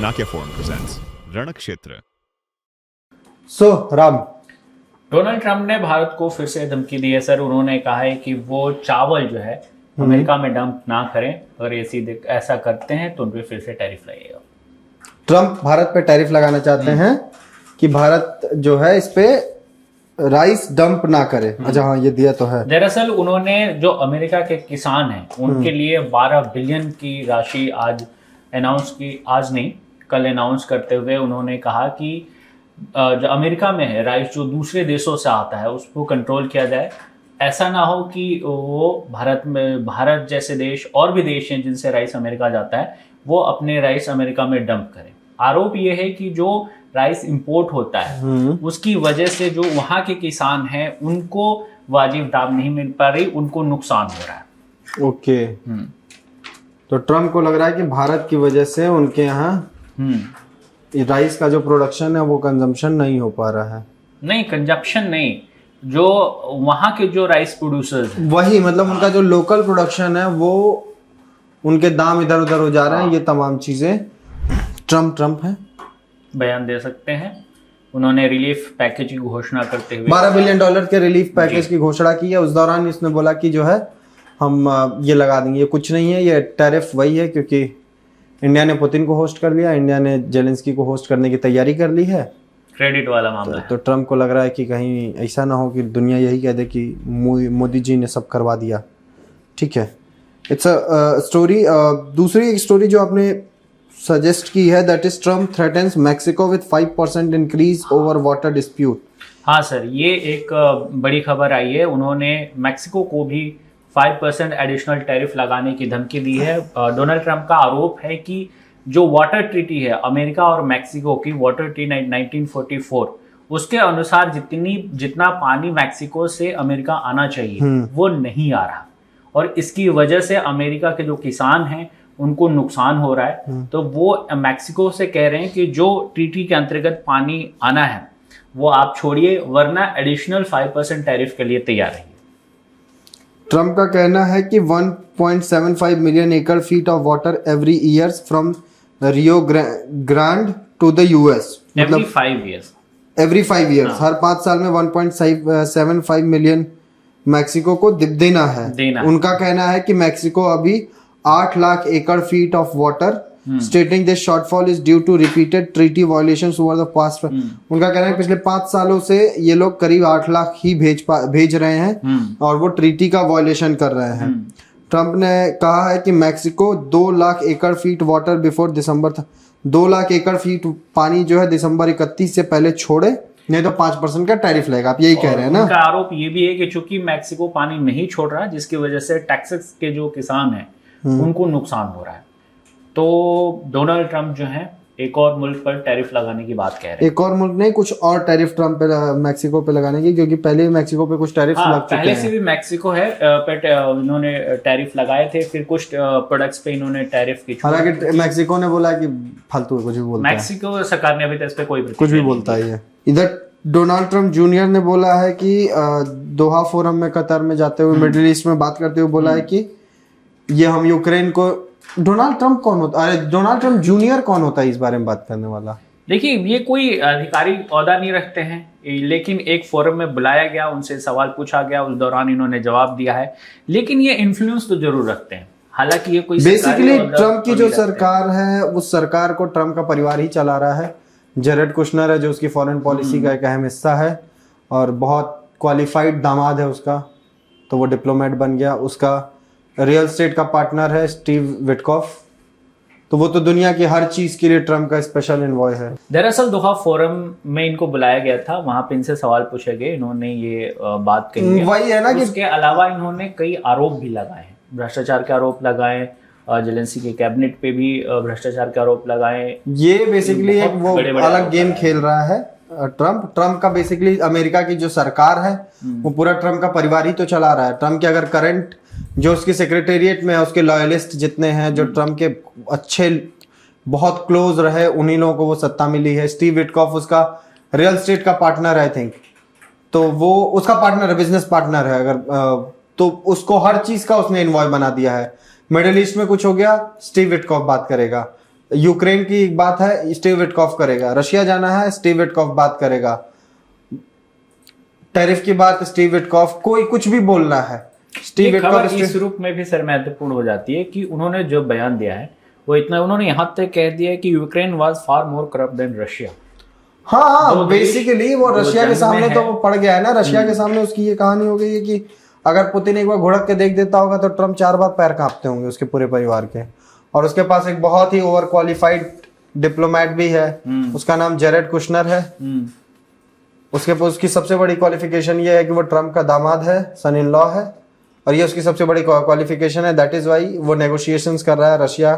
Chanakya Forum presents Ranakshetra. राम, Donald Trump ने भारत को फिर से धमकी दी है सर। उन्होंने कहा है कि वो चावल जो है अमेरिका में डंप ना करें, अगर ऐसा करते हैं तो उन पर फिर से टैरिफ लगेगा। ट्रंप भारत पे टैरिफ लगाना चाहते हैं कि भारत जो है इस पे राइस डंप ना करे। अच्छा, हाँ, ये दिया तो है। दरअसल उन्होंने जो अमेरिका के किसान हैं उनके लिए 12 बिलियन की राशि आज कल अनाउंस करते हुए उन्होंने कहा कि जो अमेरिका में है राइस जो दूसरे देशों से आता है उसको कंट्रोल किया जाए। ऐसा ना हो कि वो भारत जैसे देश और भी देश हैं जिनसे राइस अमेरिका जाता है वो अपने राइस अमेरिका में डंप करें। आरोप ये है कि जो राइस इंपोर्ट होता है उसकी वजह से जो वहाँ के किसान हैं उनको वाजिब दाम नहीं मिल पा रही, उनको नुकसान हो रहा है। ओके, तो ट्रंप को लग रहा है कि भारत की वजह से उनके यहाँ राइस का जो प्रोडक्शन है वो कंजम्पशन नहीं हो पा रहा है। नहीं, कंजप्शन नहीं, जो वहाँ के जो राइस प्रोड्यूसर्स हैं वही, मतलब उनका जो लोकल प्रोडक्शन है वो उनके दाम इधर उधर हो जा रहे हैं। ये तमाम चीजें ट्रंप है बयान दे सकते हैं। उन्होंने रिलीफ पैकेज की घोषणा करते हुए $12 बिलियन के रिलीफ पैकेज की घोषणा की है। उस दौरान इसने बोला कि जो है हम ये लगा देंगे, ये कुछ नहीं है, ये टैरिफ वही है क्योंकि इंडिया ने पुतिन को होस्ट कर लिया, इंडिया ने जेलेंस्की को होस्ट करने की तैयारी कर ली है। क्रेडिट वाला मामला तो ट्रंप को लग रहा है कि कहीं ऐसा ना हो कि दुनिया यही कह दे कि मोदी जी ने सब करवा दिया। ठीक है, इट्स अ स्टोरी। दूसरी एक स्टोरी जो आपने सजेस्ट की है, that is Trump threatens Mexico with 5% increase over water dispute. हाँ सर, ये एक बड़ी खबर आई है। उन्होंने मैक्सिको को भी 5% एडिशनल टैरिफ लगाने की धमकी दी है। डोनाल्ड ट्रंप का आरोप है कि जो वाटर ट्रीटी है अमेरिका और मैक्सिको की, वाटर ट्रीटी 1944, उसके अनुसार जितना पानी मैक्सिको से अमेरिका आना चाहिए वो नहीं आ रहा, और इसकी वजह से अमेरिका के जो किसान हैं उनको नुकसान हो रहा है। तो वो मैक्सिको से कह रहे हैं कि जो ट्रीटी के अंतर्गत पानी आना है वो आप छोड़िए, वरना एडिशनल 5% टैरिफ के लिए तैयार रहिए। ट्रंप का कहना है कि 1.75 million acre feet of water every year from Rio Grande to the US, every 5 years, every 5 years, हर 5 साल में 1.75 मिलियन मैक्सिको को देना है। उनका कहना है कि मैक्सिको अभी 8 lakh acre feet of water, stating this shortfall is due to repeated treaty violations over the past. उनका कहना है पिछले 5 सालों से ये लोग करीब 8 लाख ही भेज रहे हैं और वो ट्रीटी का वायलेशन कर रहे हैं। ट्रंप ने कहा है कि Mexico 2 lakh acre feet water before दिसंबर 2 लाख एकड़ फीट पानी जो है दिसंबर 31 से पहले छोड़े, नहीं तो 5% का टैरिफ लगेगा। आप यही कह रहे हैं ना? उनका आरोप ये भी है कि चूंकि मैक्सिको पानी नहीं छोड़ रहा, जिसकी वजह से टेक्सास के जो किसान हैं उनको नुकसान हो रहा है। तो डोनाल्ड ट्रंप जो है एक और मुल्क पर टैरिफ लगाने की बात कह रहे हैं। एक और मुल्क नहीं, कुछ और टैरिफ ट्रंप पे मैक्सिको पे लगाने की, क्योंकि पहले भी मैक्सिको पे कुछ टैरिफ लग चुके हैं। पहले से भी मैक्सिको है पे इन्होंने टैरिफ लगाए थे, फिर कुछ प्रोडक्ट्स पे इन्होंने टैरिफ की। हालांकि मैक्सिको ने बोला कि फालतू कुछ भी बोलता है, मैक्सिको सरकार ने अभी तक इस पे कोई कुछ भी बोलता है ये। इधर डोनाल्ड ट्रंप जूनियर ने बोला है कि दोहा फोरम में कतर में जाते हुए मिडिल ईस्ट में बात करते हुए बोला है कि ये हम यूक्रेन को। डोनाल्ड ट्रंप कौन होता है? अरे डोनाल्ड ट्रंप जूनियर कौन होता है इस बारे में बात करने वाला? देखिए, ये कोई आधिकारिक ओहदा नहीं रखते हैं, लेकिन एक फोरम में बुलाया गया, उनसे सवाल पूछा गया, उस दौरान इन्होंने जवाब दिया है। लेकिन ये इन्फ्लुएंस तो जरूर रखते हैं। हालांकि ये कोई बेसिकली ट्रंप की जो सरकार है उस सरकार को ट्रंप का परिवार ही चला रहा है। जेरेड कुशनर है जो उसकी फॉरेन पॉलिसी का एक अहम हिस्सा है और बहुत क्वालिफाइड दामाद है उसका, तो वो डिप्लोमेट बन गया। उसका रियल एस्टेट का पार्टनर है स्टीव विटकॉफ, तो वो तो दुनिया की हर चीज के लिए ट्रंप का स्पेशल एनवॉय है। दरअसल दोहा फोरम में इनको बुलाया गया था, वहां पे इनसे सवाल पूछे गए, इन्होंने ये बात कही। वही है ना कि उसके अलावा इन्होंने कई आरोप भी लगाए हैं, भ्रष्टाचार के आरोप लगाए, जेलेंस्की के कैबिनेट पे भी भ्रष्टाचार के आरोप लगाए। ये बेसिकली एक वो अलग गेम खेल रहा है ट्रंप का। बेसिकली अमेरिका की जो सरकार है वो पूरा ट्रंप का परिवार ही तो चला रहा है। ट्रंप के अगर करंट जो उसके सेक्रेटेरिएट में है उसके लॉयलिस्ट जितने हैं जो ट्रंप के अच्छे बहुत क्लोज रहे, उन्हीं लोगों को वो सत्ता मिली है। स्टीव विटकॉफ उसका रियल एस्टेट का पार्टनर है, आई थिंक, तो वो उसका पार्टनर है, बिजनेस पार्टनर है अगर, तो उसको हर चीज का उसने इन्वॉल्व बना दिया है। मिडिल ईस्ट में कुछ हो गया, स्टीव विटकॉफ बात करेगा। यूक्रेन की एक बात है, स्टीव विटकॉफ करेगा। रशिया जाना है, स्टीव विटकॉफ बात करेगा। टैरिफ की बात स्टीव विटकॉफ, कोई कुछ भी बोलना है स्टीव विटकॉफ। इस रूप में भी सर महत्वपूर्ण हो जाती है कि उन्होंने जो बयान दिया है वो इतना, उन्होंने यहाँ तक कह दिया है कि Ukraine was far more corrupt than Russia. हाँ, बेसिकली वो रशिया के सामने तो वो पड़ गया है ना। रशिया के सामने उसकी ये कहानी हो गई है कि अगर पुतिन एक बार घुड़क के देख देता होगा तो ट्रम्प 4 बार पैर कांपते होंगे उसके पूरे परिवार के। और उसके पास एक बहुत ही ओवर क्वालिफाइड डिप्लोमेट भी है, उसका नाम जेरेड कुशनर है। उसकी सबसे बड़ी क्वालिफिकेशन ये है कि वो ट्रम्प का दामाद है, सन इन लॉ है, और ये उसकी सबसे बड़ी क्वालिफिकेशन है। दैट इज वाई वो नेगोशिएशंस कर रहा है रशिया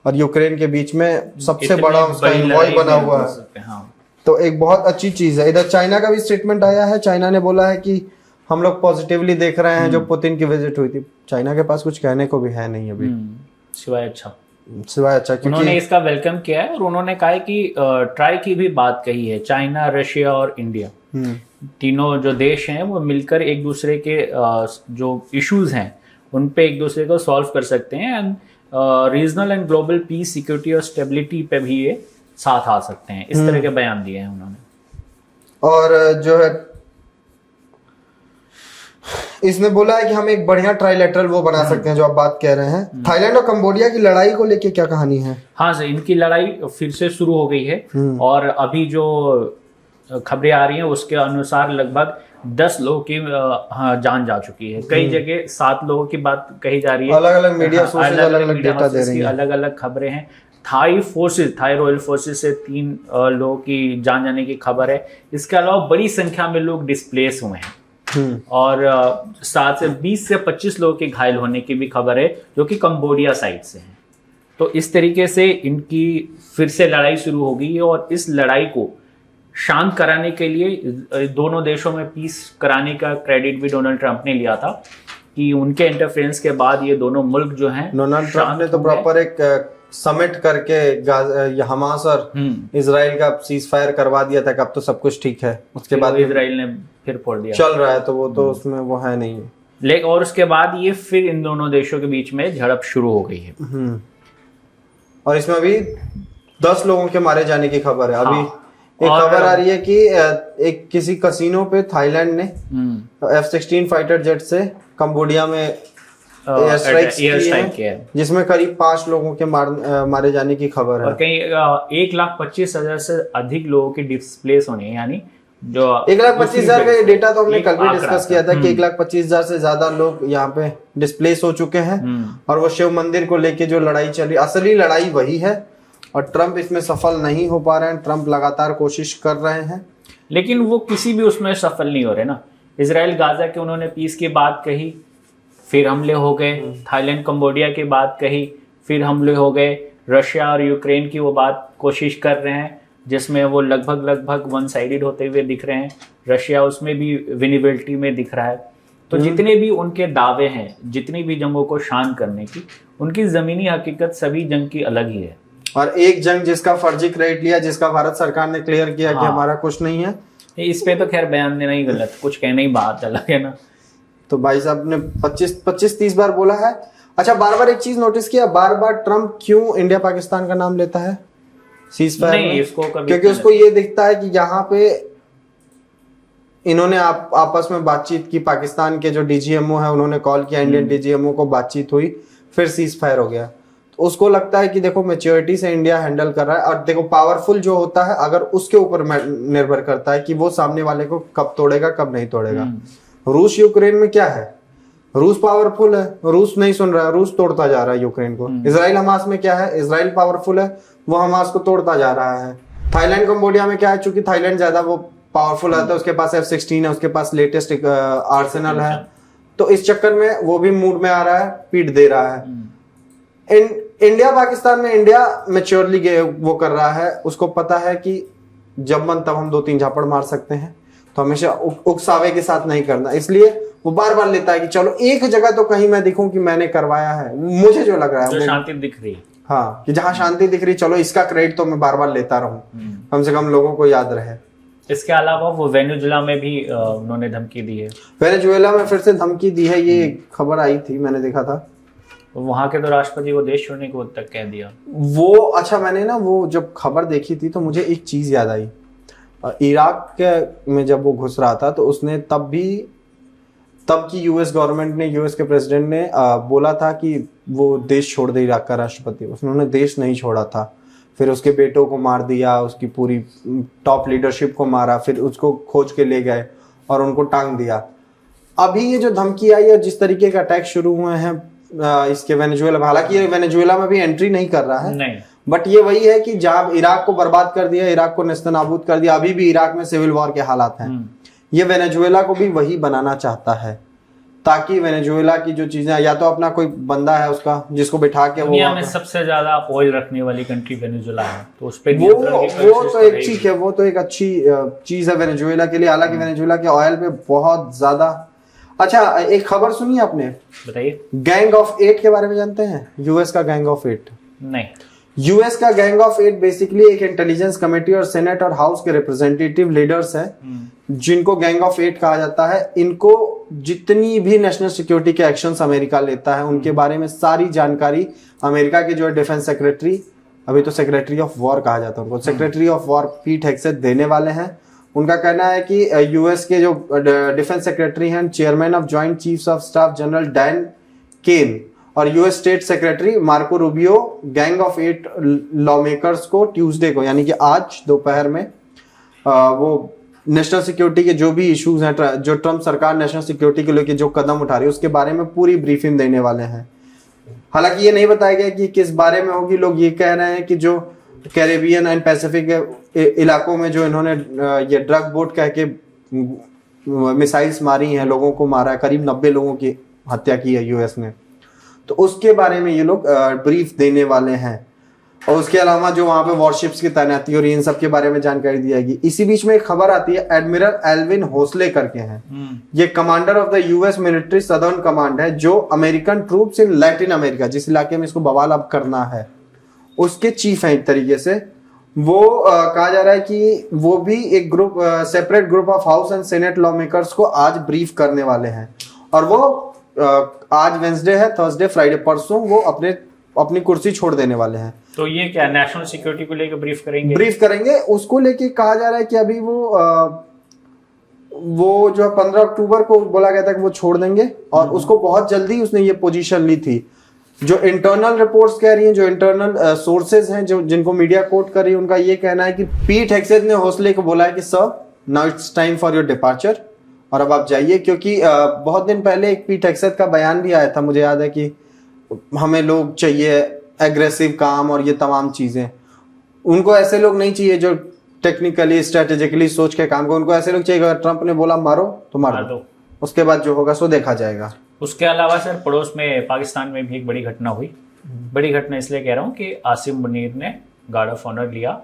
और यूक्रेन के बीच में, सबसे बड़ा उसका इन्वॉय बना हुआ है। तो एक बहुत अच्छी चीज है। इधर चाइना का भी स्टेटमेंट आया है। चाइना ने बोला है कि हम लोग पॉजिटिवली देख रहे हैं जो पुतिन की विजिट हुई थी। चाइना के पास कुछ कहने को भी है नहीं अभी, सिवाय अच्छा उन्होंने इसका वेलकम किया है और उन्होंने कहा है कि ट्राई की भी बात कही है। चाइना, रशिया और इंडिया तीनों जो देश हैं वो मिलकर एक दूसरे के जो इश्यूज हैं उन पे एक दूसरे को सॉल्व कर सकते हैं and regional and global piece, security और स्टेबिलिटी पे भी ये साथ आ सकते हैं। इस तरह के बयान दिए हैं उन्होंने। और जो है इसने बोला है कि हम एक बढ़िया ट्राइलेटरल वो बना सकते हैं जो आप बात कह रहे हैं। थाईलैंड और कंबोडिया की लड़ाई को लेके क्या कहानी है? हाँ सर, इनकी लड़ाई फिर से शुरू हो गई है और अभी जो खबरें आ रही हैं उसके अनुसार लगभग 10 लोगों की जान जा चुकी है। कई जगह 7 लोगों की बात कही जा रही है। अलग अलग मीडिया सोर्सेज अलग अलग डेटा दे रही हैं, अलग अलग खबरें हैं। थाई रॉयल फोर्सेस से 3 लोगों की जान जाने की खबर है। इसके अलावा बड़ी संख्या में लोग डिस्प्लेस हुए हैं और 7 से 20 से 25 लोगों के घायल होने की भी खबर है जो कि कंबोडिया साइड से हैं। तो इस तरीके से इनकी फिर से लड़ाई शुरू हो गई है और इस लड़ाई को शांत कराने के लिए दोनों देशों में पीस कराने का क्रेडिट भी डोनाल्ड ट्रंप ने लिया था कि उनके इंटरफेरेंस के बाद ये दोनों मुल्क जो हैं, डोनाल्ड ट्रंप ने तो प्रॉपर एक समिट करके हमास और इजराइल का सीज फायर करवा दिया था कि अब तो सब कुछ ठीक है। उसके बाद इजराइल ने फिर फोड़ दिया, चल रहा है तो वो तो उसमें वो है नहीं है। लेकिन और उसके बाद ये फिर इन दोनों देशों के बीच में झड़प शुरू हो गई है और इसमें अभी 10 लोगों के मारे जाने की खबर है। अभी एक खबर आ रही है कि एक किसी कसिनो पे थाईलैंड ने F-16 फाइटर जेट से कंबोडिया में एयर स्ट्राइक किया है जिसमें करीब 5 लोगों के मारे जाने की खबर है। और कहीं 1,25,000 से अधिक लोगों के डिस्प्लेस होने, यानी जो 1,25,000 का डेटा तो हमने कल भी डिस्कस किया था कि 1,25,000 से ज्यादा लोग यहाँ पे डिस्प्लेस हो चुके हैं। और वो शिव मंदिर को लेके जो लड़ाई चल रही, असली लड़ाई वही है और ट्रंप इसमें सफल नहीं हो पा रहे हैं। ट्रंप लगातार कोशिश कर रहे हैं लेकिन वो किसी भी उसमें सफल नहीं हो रहे ना। इजराइल गाजा के उन्होंने पीस की बात कही, फिर हमले हो गए। थाईलैंड कंबोडिया की बात कही, फिर हमले हो गए। रशिया और यूक्रेन की वो बात कोशिश कर रहे हैं जिसमें वो लगभग वन साइडेड होते हुए दिख रहे हैं। रशिया उसमें भी विनिबिलिटी में दिख रहा है। तो जितने भी उनके दावे हैं, जितनी भी जंगों को शांत करने की, उनकी जमीनी हकीकत सभी जंग की अलग ही है। और एक जंग जिसका फर्जी क्रेडिट लिया, जिसका भारत सरकार ने क्लियर किया कि हमारा कुछ नहीं है, इस पे तो खैर बयान देना ही गलत, कुछ कहना ही बात अलग है ना। तो भाई साहब ने 25-30 बार बोला है। अच्छा, बार बार एक चीज नोटिस किया, बार बार ट्रंप क्यों इंडिया पाकिस्तान का नाम लेता है सीज फायर में? क्योंकि उसको ये दिखता है कि यहाँ पे इन्होंने आपस में बातचीत की। पाकिस्तान के जो डीजीएमओ है उन्होंने कॉल किया इंडियन डीजीएमओ को, बातचीत हुई, फिर सीज फायर हो गया। तो उसको लगता है कि देखो मैच्योरिटी से इंडिया हैंडल कर रहा है। और देखो पावरफुल जो होता है अगर उसके ऊपर निर्भर करता है कि वो सामने वाले को कब तोड़ेगा कब नहीं तोड़ेगा। रूस यूक्रेन में क्या है, रूस पावरफुल है, रूस नहीं सुन रहा है, रूस तोड़ता जा रहा है यूक्रेन को। इजराइल हमास में क्या है, इजराइल पावरफुल है, वो हमास को तोड़ता जा रहा है। थाईलैंड कंबोडिया में क्या है, चूंकि थाईलैंड ज्यादा वो पावरफुल आता है, उसके पास F-16 है, उसके पास लेटेस्ट आर्सेनल है, तो इस चक्कर में वो भी मूड में आ रहा है, पीट दे रहा है। इंडिया पाकिस्तान में इंडिया मैच्योरली वो कर रहा है, उसको पता है कि जब मन तब हम 2-3 झापड़ मार सकते हैं, तो हमेशा उकसावे के साथ नहीं करना। इसलिए वो बार बार लेता है कि चलो एक जगह तो कहीं मैं दिखूं कि मैंने करवाया है, मुझे जो लग रहा है, जो शांति दिख रही है, हाँ, कि जहां शांति दिख रही, चलो इसका क्रेडिट तो मैं बार बार लेता रहूं, कम से कम लोगों को याद रहे। इसके अलावा वो वेनेजुएला में भी उन्होंने धमकी दी है। वेनेजुएला में फिर से धमकी दी है, ये खबर आई थी, मैंने देखा था। वहां के तो राष्ट्रपति को देश छोड़ने को तक कह दिया। वो अच्छा, मैंने ना वो जब खबर देखी थी तो मुझे एक चीज याद आई। इराक में जब वो घुस रहा था तो उसने तब की यूएस गवर्नमेंट ने, यूएस के प्रेसिडेंट ने बोला था कि वो देश छोड़ दे, इराक का राष्ट्रपति। उसने देश नहीं छोड़ा था, फिर उसके बेटों को मार दिया, उसकी पूरी टॉप लीडरशिप को मारा, फिर उसको खोज के ले गए और उनको टांग दिया। अभी ये जो धमकी आई है, जिस तरीके का अटैक शुरू हुए हैं इसके वेनेजुएला, हालांकि ये वेनेजुएला में भी एंट्री नहीं कर रहा है नहीं, बट ये वही है कि जहां इराक को बर्बाद कर दिया, इराक को नेस्तनाबूद कर दिया, अभी भी इराक में सिविल वॉर के हालात हैं। ये वेनेजुएला को भी वही बनाना चाहता है, ताकि वेनेजुएला की जो चीजें, या तो अपना कोई बंदा है उसका जिसको बिठा के, दुनिया में सबसे ज्यादा ऑयल रखने वाली कंट्री वेनेजुएला है, तो उस पे वो तो एक ठीक है, वो तो एक अच्छी चीज है वेनेजुएला के लिए। हालांकि वेनेजुएला के ऑयल पे बहुत ज्यादा। अच्छा, एक खबर सुनी आपने? बताइए। गैंग ऑफ 8 के बारे में जानते हैं? यूएस का गैंग ऑफ 8? नहीं। यूएस का गैंग ऑफ 8 बेसिकली एक इंटेलिजेंस कमेटी और सेनेट और हाउस के रिप्रेजेंटेटिव लीडर्स है, जिनको गैंग ऑफ 8 कहा जाता है। इनको जितनी भी नेशनल सिक्योरिटी के एक्शंस अमेरिका लेता है उनके बारे में सारी जानकारी अमेरिका के जो है डिफेंस सेक्रेटरी, अभी तो सेक्रेटरी ऑफ वॉर कहा जाता है उनको, secretary of war Pete Hegseth देने वाले हैं। उनका कहना है कि यूएस के जो डिफेंस सेक्रेटरी हैं, chairman of joint chiefs of staff general Dan Caine और US state secretary Marco Rubio gang of 8 lawmakers को ट्यूसडे को, यानी कि आज दोपहर में, वो नेशनल सिक्योरिटी के जो भी इश्यूज हैं, जो ट्रम्प सरकार नेशनल सिक्योरिटी के लेके जो कदम उठा रही है उसके बारे में पूरी ब्रीफिंग देने वाले हैं। हालांकि ये नहीं बताया गया कि किस बारे में होगी। लोग ये कह रहे हैं कि जो कैरेबियन एंड पैसिफिक इलाकों में जो इन्होंने ये ड्रग बोट कह के मिसाइल्स मारी हैं, लोगों को मारा है, करीब 90 लोगों की हत्या की है यूएस ने, तो उसके बारे में ये लोग ब्रीफ देने वाले हैं। और उसके अलावा जो वहां पे वॉरशिप्स की तैनाती और इन सब के बारे में जानकारी दी जाएगी। इसी बीच में एक खबर आती है, एडमिरल एल्विन होसले करके हैं, ये commander of the US military southern command है, जो American troops in Latin America, जिस इलाके में इसको बवाल अब करना है, उसके चीफ हैं एक तरीके से। वो कहा जा रहा है कि वो भी एक group, separate group of house and senate law makers को आज ब्रीफ करने वाले हैं। और वो आज वेंसडे है, थर्सडे, फ्राइडे, परसों वो अपनी कुर्सी छोड़ देने वाले हैं। तो ये क्या नेशनल सिक्योरिटी को लेकर ब्रीफ करेंगे? ब्रीफ करेंगे, उसको लेके कहा जा रहा है कि अभी वो जो 15 अक्टूबर को बोला गया था कि वो छोड़ देंगे, और उसको बहुत जल्दी उसने ये पोजीशन ली थी। जो इंटरनल रिपोर्ट्स कह रही हैं, जो इंटरनल सोर्सेज हैं, जो जिनको मीडिया कोट कर रही है, उनका ये कहना है कि पीट हेगसेथ ने होसले को बोला है कि sir now it's time for your departure, और अब आप जाइए। क्योंकि बहुत दिन पहले एक पीट हेगसेथ का बयान भी आया था, मुझे याद है, कि हमें लोग चाहिए एग्रेसिव काम और ये तमाम चीजें। उनको ऐसे लोग नहीं चाहिए जो टेक्निकली स्ट्रेटेजिकली सोच के काम को, उनको ऐसे लोग चाहिए अगर ट्रंप ने बोला मारो तो मार दो, उसके बाद जो होगा सो देखा जाएगा। उसके अलावा सर, पड़ोस में पाकिस्तान में भी एक बड़ी घटना हुई। बड़ी घटना इसलिए कह रहा हूँ कि आसिम मुनीर ने गार्ड ऑफ ऑनर लिया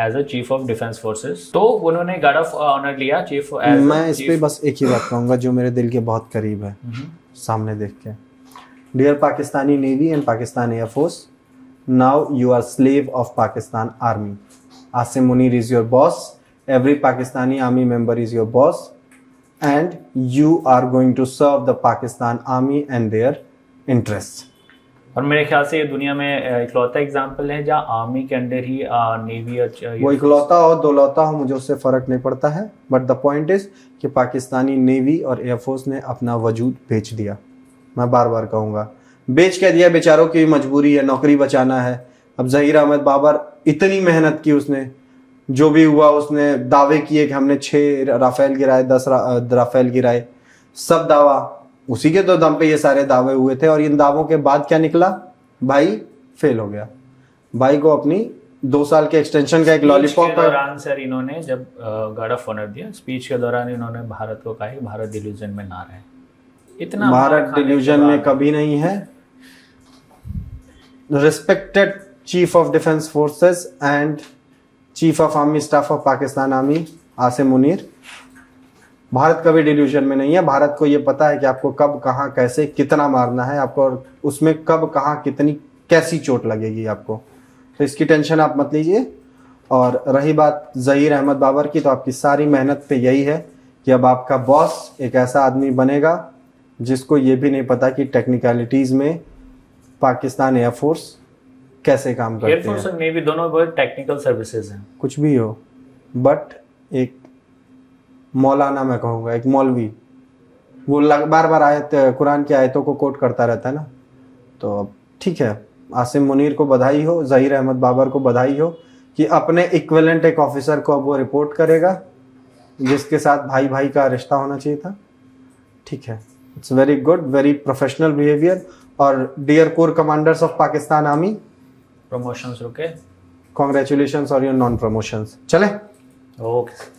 as a chief of defence forces. तो उन्होंने गार्ड ऑफ ऑनर लिया चीफ। मैं इस पे बस एक ही बात कहूंगा जो मेरे दिल के बहुत करीब है, सामने देख के। Dear Pakistani navy and Pakistan air force, now you are slave of Pakistan army. Asim Munir is your boss, every Pakistani army member is your boss, and you are going to serve the Pakistan army and their interests। और मेरे ख्याल से ये दुनिया में इकलौता example है जहाँ आर्मी के अंडर ही नेवी, वो इकलौता हो दौलौता हो मुझे उससे फर्क नहीं पड़ता है, बट द पॉइंट इज कि पाकिस्तानी नेवी और एयरफोर्स ने अपना वजूद बेच दिया। मैं बार बार कहूँगा, बेच के दिया, बेचारों की मजबूरी है, नौकरी बचाना है। अब जहीर अहमद बाबर इतनी मेहनत की, उसने जो भी हुआ, उसने दावे किए कि हमने 6 राफेल गिराए, 10 राफेल गिराए, सब दावा उसी के तो दम पे ये सारे दावे हुए थे। और इन दावों के बाद क्या निकला? भाई फेल हो गया। भाई को अपनी 2 साल के एक्सटेंशन का एक लॉलीपॉप के दौरान सर इन्होंने जब गार्ड ऑफ ऑनर दिया, स्पीच के दौरान इन्होंने भारत को कहा कि भारत डिल्यूजन में ना रहे। इतना भारत डिल्यूजन में कभी नहीं है। Respected chief of defence forces and chief of army staff of Pakistan army Asim Munir, Bharat कभी डिल्यूजन में नहीं है। भारत को ये पता है कि आपको कब, कहाँ, कैसे, कितना मारना है आपको, और उसमें कब, कहाँ, कितनी, कैसी चोट लगेगी आपको। तो इसकी टेंशन आप मत लीजिए। और रही बात जहीर अहमद बाबर की, तो आपकी सारी मेहनत पे यही है कि अब आपका बॉस एक ऐसा आदमी बनेगा जिसको ये भी नहीं पता कि टेक्निकलिटीज़ में पाकिस्तान एयरफोर्स कैसे काम करते एयरफोर्स हैं। और नेवी दोनों बहुत टेक्निकल सर्विसेज हैं। कुछ भी हो, बट एक मौलाना, मैं कहूँगा एक मौलवी, वो बार बार आयत कुरान की आयतों को कोट करता रहता है ना। तो अब ठीक है, आसिम मुनीर को बधाई हो, ज़हीर अहमद बाबर को बधाई हो कि अपने इक्विवेलेंट एक ऑफिसर को अब वो रिपोर्ट करेगा जिसके साथ भाई भाई का रिश्ता होना चाहिए था। ठीक है, it's very good, very professional behaviour. और dear core commanders of Pakistan army, promotions रुके, कॉन्ग्रेचुलेशंस और योर नॉन प्रमोशंस। चले ओके।